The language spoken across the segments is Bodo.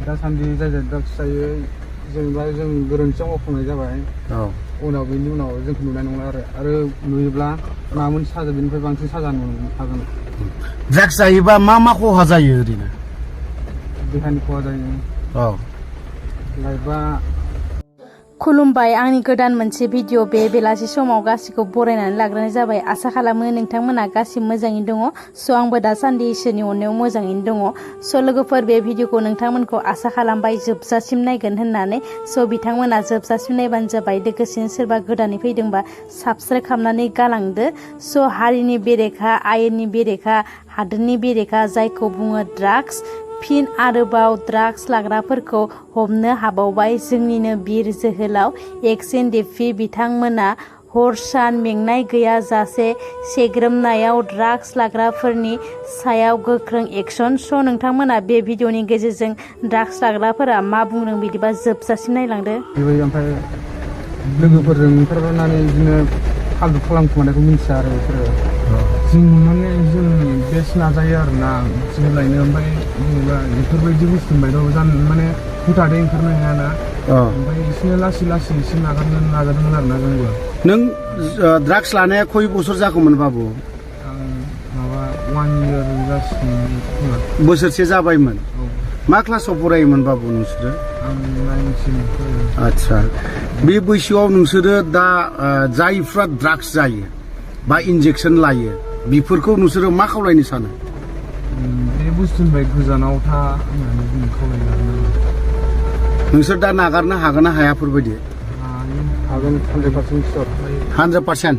दासान्दि जाय ड्राग्स जायो जेनेबा जों गोरोन्थियाव मावफ्लांनाय जाबाय उनाव बेनि उनाव जोंखौ नुनाय नंला आरो नुयोब्ला माबा मोनसे साजा बेनिफ्राय बांसिन साजा नुनो हागोन। ड्राग्स जायोबा मा खहा जायो ओरैनो? देहानि खहा जायो लाइफआ। खुलुमबाय, आंनि गोदान मोनसे भिडिअ बे बेलासि समाव गासिखौ बरायनानै लाग्रोनाय जाबाय। आसा खालामो नोंथांमोना गासिबो मोजाङैनो दङ। स' आंबो दासान्दि इसोरनि अननायाव मोजाङैनो दङ। स' लोगोफोर, बे भिडिअखौ नोंथांमोनखौ आसा खालामबाय जोबजासिम नायगोन होननानै। स' बिथांमोना जोबजासिम नायबानो जाबाय। लोगोसेनो सोरबा गोदानै फैदोंबा साबस्क्राइब खालामनानै गालांदो। स' हारिनि बेरेखा, आयेननि बेरेखा, हादोरनि बेरेखा जायखौ बुङो ड्राग्स, फिन आरोबाव ड्राग्स लाग्राफोरखौ हमनो हाबावबाय जोंनिनो बिर जोहोलाव एक्स-एन-डि-पि बिथांमोना हर सान मेंनाय गैयाजासे सेग्रोमनायाव ड्राग्स लाग्राफोरनि सायाव गोख्रों एक्सन। स' नोंथांमोना बे भिडिअनि गेजेरजों ड्राग्स लाग्राफोरा मा बुंदों बिदिबा जोबजासिम नायलांदो। ओमफ्राय लोगोफोरजों ओंखारनानै बिदिनो फालतु खालामखुमानायखौ मिन्थिया आरो बिसोरो। जों माने जों बेस्ट नाजायो आरोना जों लायनो। ओमफ्राय जेनेबा बेफोरबायदि बुस्थुनिफ्राय जानो माने हथादै ओंखारनो हायाना। ओमफ्राय एसे लासै एसे नाजादोंमोन आरोना जोंबो। नों ड्राग्स लानाया खय बोसोर जाखोमोन बाबु? आं माबा 1 year जासिगोन। बोसोरसे जाबायमोन। मा क्लासाव फरायोमोन बाबु नोंसोरो? आं 9 आच्छा, बे बैसोआव नोंसोरो दा जायफ्रा ड्राग्स जायो बा इन्जेक्सन लायो बेफोरखौ नोंसोरो मा खावलायनो सानो? बे बुस्थुनिफ्राय गोजानाव था होननानै जों खावलायो आरोना। नोंसोर दा नागारनो हागोन ना हायाफोरबायदि? हागोन 100% सियर। 100%?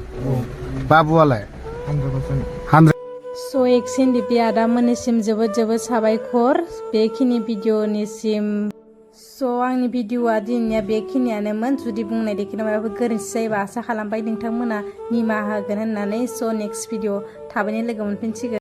बाबुआलाय? 100%। स' एक्स-एन-डि-पि आदामोननिसिम जोबोद साबायखर बेखिनि भिडिअनिसिम। स' आंनि भिडिअआ दिनैनिया बेखिनियानोमोन। जुदि बुंनाय देखिनो माबाफोर गोरोन्थि जायोबा आसा खालामबाय नोंथांमोना निमाहा होगोन होननानै। स' नेक्स्ट भिडिअ थाबैनो लोगो मोनफिनसिगोन।